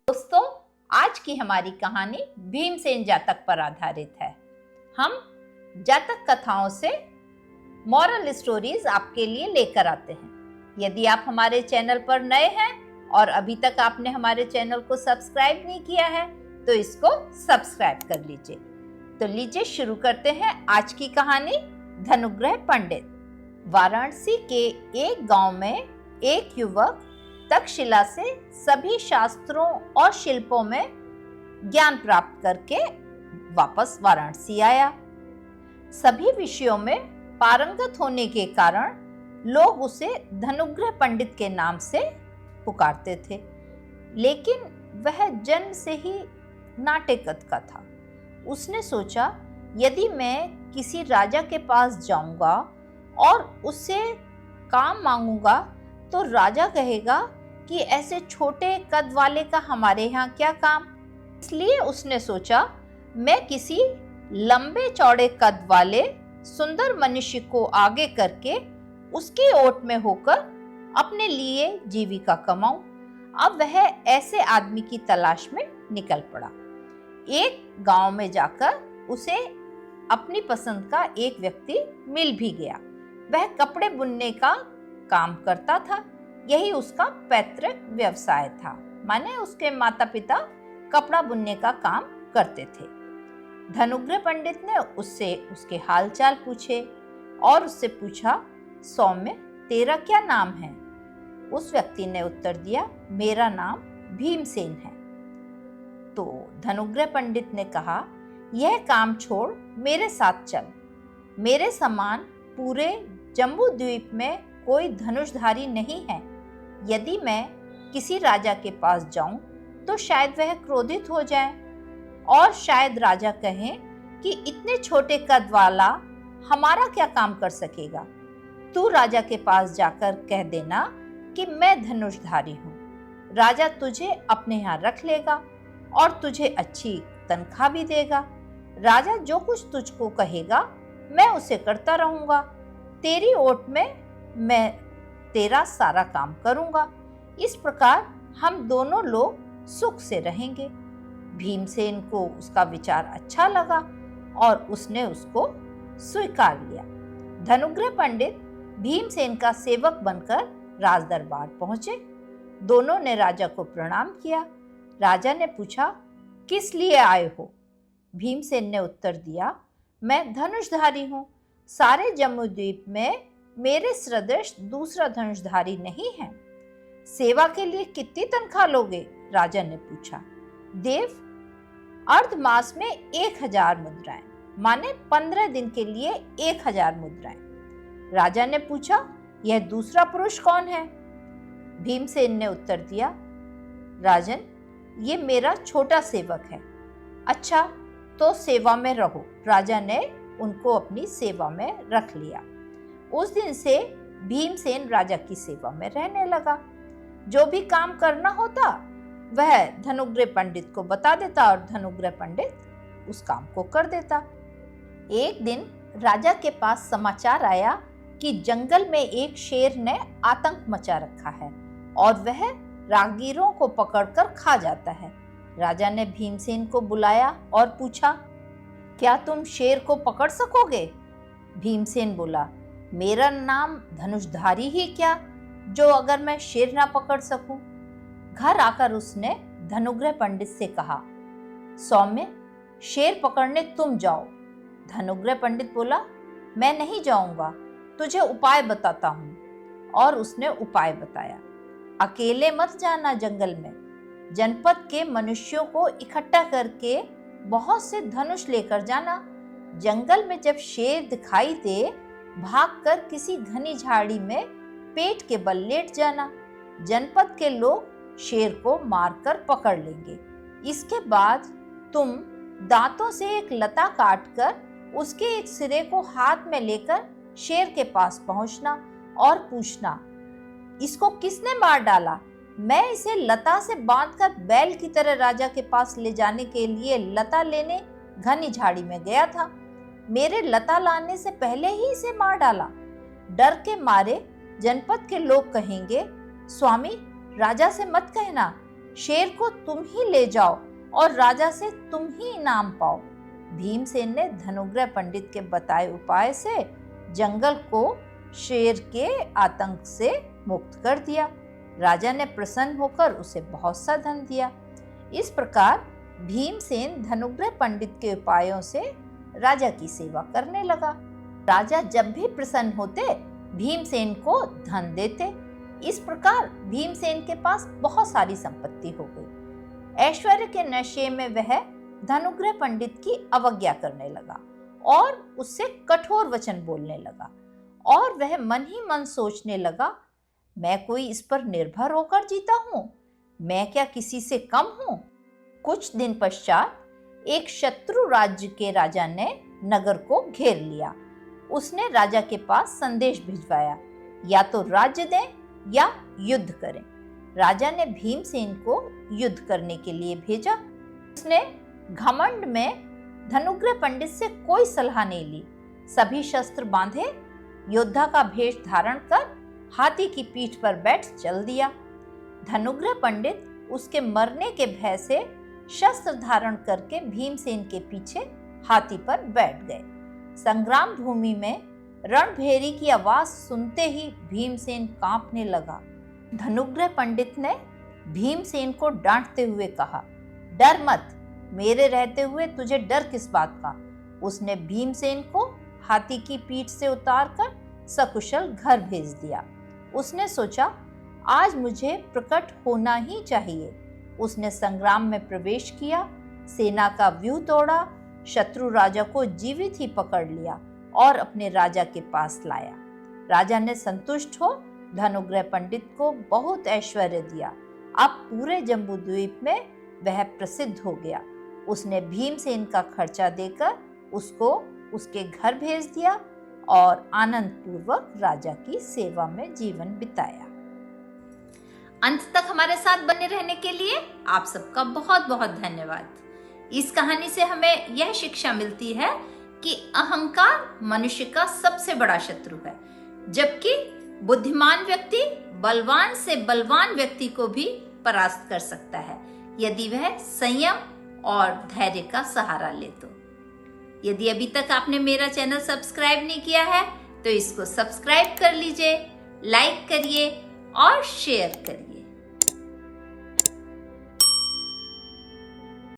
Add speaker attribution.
Speaker 1: दोस्तों, आज की हमारी कहानी भीमसेन जातक पर आधारित है। हम जातक कथाओं से मॉरल स्टोरीज आपके लिए लेकर आते हैं। यदि आप हमारे चैनल पर नए हैं और अभी तक आपने हमारे चैनल को सब्सक्राइब नहीं किया है तो इसको सब्सक्राइब कर लीजिए। तो लीजिए शुरू करते हैं आज की कहानी, धनुग्रह पंडित। वाराणसी के एक गांव में एक युवक तक्षशिला से सभी शास्त्रों और शिल्पों में ज्ञान प्राप्त करके वापस वाराणसी आया। सभी विषयों में पारंगत होने के कारण लोग उसे धनुग्रह पंडित के नाम से पुकारते थे, लेकिन वह जन्म से ही नाटेकत का था। उसने सोचा, यदि मैं किसी राजा के पास जाऊंगा और उससे काम मांगूंगा तो राजा कहेगा कि ऐसे छोटे कद वाले का हमारे यहाँ क्या काम। इसलिए उसने सोचा, मैं किसी लंबे चौड़े कद वाले सुंदर मनुष्य को आगे करके उसकी ओट में होकर अपने लिए जीविका कमाऊं। अब वह ऐसे आदमी की तलाश में निकल पड़ा। एक गांव में जाकर उसे अपनी पसंद का एक व्यक्ति मिल भी गया। वह कपड़े बुनने का काम करता था। यही उसका पैतृक व्यवसाय था, माने उसके माता पिता कपड़ा बुनने का काम करते थे। धनुग्रह पंडित ने उससे उसके हालचाल पूछे और उससे पूछा, सौम्य, तेरा क्या नाम है? उस व्यक्ति ने उत्तर दिया, मेरा नाम भीमसेन है। तो धनुग्रह पंडित ने कहा, यह काम छोड़ मेरे साथ चल। मेरे समान पूरे जम्बू द्वीप में कोई धनुषधारी नहीं है। यदि मैं किसी राजा के पास जाऊं तो शायद वह क्रोधित हो जाए और शायद राजा कहे कि इतने छोटे कद वाला हमारा क्या काम कर सकेगा। तू राजा के पास जाकर कह देना कि मैं धनुषधारी हूँ। राजा तुझे अपने यहाँ रख लेगा और तुझे अच्छी तनख्वाह भी देगा। राजा जो कुछ तुझको कहेगा मैं उसे करता रहूंगा। तेरी ओट में मैं तेरा सारा काम करूंगा। इस प्रकार हम दोनों लोग सुख से रहेंगे। भीमसेन को उसका विचार अच्छा लगा और उसने उसको स्वीकार लिया। धनुग्रह पंडित भीमसेन का सेवक बनकर राज दरबार पहुंचे। दोनों ने राजा को प्रणाम किया। राजा ने पूछा, किस लिए आए हो? भीमसेन ने उत्तर दिया, मैं धनुषधारी हूँ। सारे जम्बूद्वीप में मेरे सदृश दूसरा धनुषधारी नहीं है। सेवा के लिए कितनी तनख्वाह लोगे? राजा ने पूछा। देव, अर्धमास में 1000 मुद्राएं, माने 15 दिन के लिए 1000 मुद्राएं। राजा ने पूछा, यह दूसरा पुरुष कौन है? भीमसेन ने उत्तर दिया, राजन, ये मेरा छोटा सेवक है। अच्छा, तो सेवा में रहो। राजा ने उनको अपनी सेवा में रख लिया। उस दिन से भीमसेन राजा की सेवा में रहने लगा। जो भी काम करना होता वह धनुग्रह पंडित को बता देता और धनुग्रह पंडित उस काम को कर देता। एक दिन राजा के पास समाचार आया कि जंगल में एक शेर ने आतंक मचा रखा है और वह राहगीरों को पकड़कर खा जाता है। राजा ने भीमसेन को बुलाया और पूछा, क्या तुम शेर को पकड़ सकोगे? भीमसेन बोला, मेरा नाम धनुषधारी ही क्या, जो अगर मैं शेर ना पकड़ सकूं। घर आकर उसने धनुग्रह पंडित से कहा, सौम्य, शेर पकड़ने तुम जाओ। धनुग्रह पंडित बोला, मैं नहीं जाऊंगा, तुझे उपाय बताता हूं। और उसने उपाय बताया। अकेले मत जाना जंगल में। जनपद के मनुष्यों को इकट्ठा करके बहुत से धनुष लेकर जाना। जंगल में जब शेर दिखाई दे, भागकर किसी घनी झाड़ी में पेट के बल लेट जाना। जनपद के लोग शेर को मारकर पकड़ लेंगे। इसके बाद तुम दांतों से एक लता काटकर उसके एक सिरे को हाथ में लेकर शेर के पास पहुंचना और पूछना, इसको किसने मार डाला? मैं इसे लता से बांधकर बैल की तरह राजा के पास ले जाने के लिए लता लेने घनी झाड़ी में गया था। मेरे लता लाने से पहले ही इसे मार डाला। डर के मारे जनपद के लोग कहेंगे, स्वामी, राजा से मत कहना, शेर को तुम ही ले जाओ और राजा से तुम ही इनाम पाओ। भीमसेन ने धनुग्रह पंडित के बताए उपाय से जंगल को शेर के आतंक से मुक्त कर दिया। राजा ने प्रसन्न होकर उसे बहुत सा धन दिया। इस प्रकार भीमसेन धनुग्रह पंडित के उपायों से राजा की सेवा करने लगा। राजा जब भी प्रसन्न होते भीमसेन को धन देते। इस प्रकार भीमसेन के पास बहुत सारी संपत्ति हो गई। ऐश्वर्य के नशे में वह धनुग्रह पंडित की अवज्ञा करने लगा और उससे कठोर वचन बोलने लगा और वह मन ही मन सोचने लगा, मैं कोई इस पर निर्भर होकर जीता हूँ? मैं क्या किसी से कम हूँ? कुछ दिन पश्चात एक शत्रु राज्य के राजा ने नगर को घेर लिया। उसने राजा के पास संदेश भिजवाया, या तो राज्य दें या युद्ध करें। राजा ने भीमसेन को युद्ध करने के लिए भेजा। उसने घमंड में धनुग्रह पंडित से कोई सलाह नहीं ली। सभी शस्त्र बांधे, योद्धा का भेष धारण कर हाथी की पीठ पर बैठ चल दिया। धनुग्रह पंडित उसके मरने के भय से शस्त्र धारण करके भीमसेन के पीछे हाथी पर बैठ गए। संग्राम भूमि में रणभेरी की आवाज सुनते ही भीमसेन कांपने लगा। धनुग्रह पंडित ने भीमसेन को डांटते हुए कहा, डर मत, मेरे रहते हुए तुझे डर किस बात का? उसने भीमसेन को हाथी की पीठ से उतारकर सकुशल घर भेज दिया। उसने सोचा, आज मुझे प्रकट होना ही चाहिए। उसने संग्राम में प्रवेश किया, सेना का व्यूह तोड़ा, शत्रु राजा को जीवित ही पकड़ लिया और अपने राजा के पास लाया। राजा ने संतुष्ट हो धनुग्रह पंडित को बहुत ऐश्वर्य दिया। अब पूरे जम्बूद्वीप में वह प्रसिद्ध हो गया। उसने भीमसेन का खर्चा देकर उसको उसके घर भेज दिया और आनंद पूर्वक राजा की सेवा में जीवन बिताया। अंत तक हमारे साथ बने रहने के लिए आप सबका बहुत बहुत धन्यवाद। इस कहानी से हमें यह शिक्षा मिलती है कि अहंकार मनुष्य का सबसे बड़ा शत्रु है, जबकि बुद्धिमान व्यक्ति बलवान से बलवान व्यक्ति को भी परास्त कर सकता है, यदि वह संयम और धैर्य का सहारा ले तो। यदि अभी तक आपने मेरा चैनल सब्सक्राइब नहीं किया है तो इसको सब्सक्राइब कर लीजिए, लाइक करिए और शेयर करिए।